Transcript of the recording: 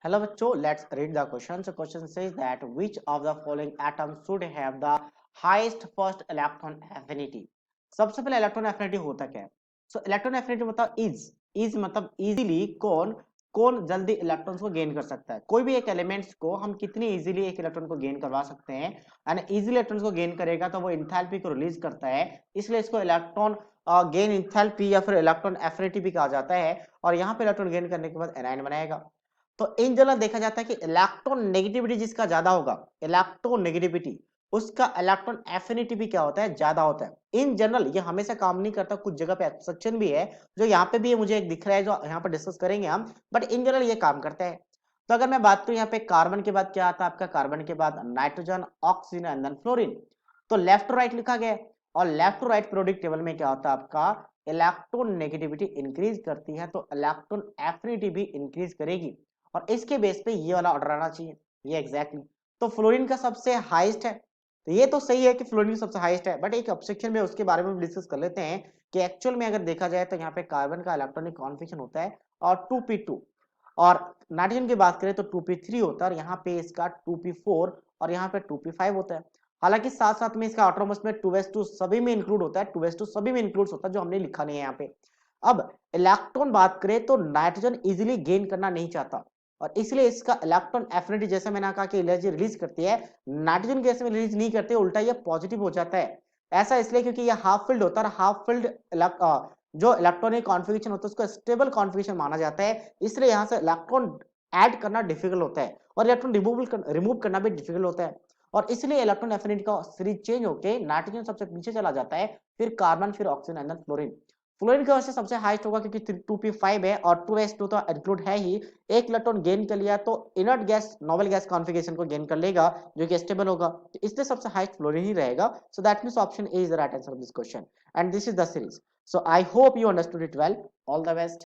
Hello बच्चों, let's read the question. So question says that which of the following atoms should have the highest first electron affinity? सबसे पहले electron affinity होता क्या है? सो electron affinity मतलब is मतलब easily कौन कौन जल्दी इलेक्ट्रॉन्स को गेन कर सकता है. कोई भी एक एलिमेंट्स को हम कितनी इजीली एक इलेक्ट्रॉन को गेन करवा सकते हैं, एंड इजीली इलेक्ट्रॉन्स को गेन करेगा तो वो इंथैल्पी को रिलीज करता है, इसलिए इसको इलेक्ट्रॉन गेन इंथैल्पी या फिर इलेक्ट्रॉन एफिनिटी भी कहा जाता है. और यहाँ पे इलेक्ट्रॉन गेन करने के बाद एनायन बनाएगा. तो इन जनरल देखा जाता है कि इलेक्ट्रॉन नेगेटिविटी जिसका ज्यादा होगा, इलेक्ट्रॉन नेगेटिविटी, उसका इलेक्ट्रॉन एफिनिटी भी क्या होता है, ज्यादा होता है. इन जनरल ये हमेशा काम नहीं करता, कुछ जगह पे एक्सेप्शन भी है, जो यहाँ पे भी मुझे एक दिख रहा है, जो यहाँ पे डिस्कस करेंगे हम, बट इन जनरल ये काम करता है. तो अगर मैं बात करूं यहाँ पे कार्बन के बाद क्या आता है आपका, कार्बन के बाद nitrogen, oxygen and then fluorine. तो लेफ्ट टू राइट लिखा गया है, और left to right periodic table में क्या होता है आपका, इलेक्ट्रॉन नेगेटिविटी इंक्रीज करती है तो इलेक्ट्रॉन एफिनिटी भी इंक्रीज करेगी, और इसके बेस पे ये वाला ऑर्डर आना चाहिए. ये एग्जैक्टली तो फ्लोरीन का सबसे हाईएस्ट है, तो ये तो सही है कि फ्लोरीन सबसे हाईएस्ट है, बट एक ऑब्जेक्शन में उसके बारे में डिस्कस कर लेते हैं कि एक्चुअल में अगर देखा जाए तो यहाँ पे कार्बन का इलेक्ट्रॉनिक कॉन्फिगरेशन होता है और 2p2, और नाइट्रोजन की बात करें तो 2p3 होता है, और यहाँ पे इसका 2p4 और यहाँ पे 2p5 होता है. हालांकि साथ साथ में इसका ऑटोनॉमस में 2s2 सभी में इंक्लूड होता है, 2s2 सभी में इंक्लूड होता है, जो हमने लिखा नहीं है यहाँ पे. अब इलेक्ट्रॉन बात करें तो नाइट्रोजन इजीली गेन करना नहीं चाहता, और इसलिए इसका इलेक्ट्रॉन एफिनिटी जैसे मैंने कहा कि एनर्जी रिलीज करती है, नाइट्रोजन गैस में रिलीज नहीं करती, उल्टा ये पॉजिटिव हो जाता है. ऐसा इसलिए क्योंकि ये हाफ फिल्ड होता है, हाफ फिल्ड जो इलेक्ट्रॉनिक कॉन्फ़िगरेशन होता है उसको स्टेबल कॉन्फ़िगरेशन माना जाता है, इसलिए यहाँ से इलेक्ट्रॉन ऐड करना डिफिकल्ट होता है और इलेक्ट्रॉन रिमूव करना भी डिफिकल्ट होता है, और इसलिए इलेक्ट्रॉन एफिनिटी का सीरीज चेंज होकर नाइट्रोजन सबसे पीछे चला जाता है, फिर कार्बन, फिर oxygen and then fluorine. Fluorine की वजह से सबसे हाईएस्ट होगा क्योंकि 2p5 है और 2s2 तो इंक्लूड है ही. एक इलेक्ट्रॉन गेन कर लिया तो inert gas noble gas configuration को गेन कर लेगा, जो कि स्टेबल होगा, तो इसलिए सबसे हाईएस्ट फ्लोरीन ही रहेगा. So that means option A is the right answer of this question, and this is the series. So I hope you understood it well. All the best.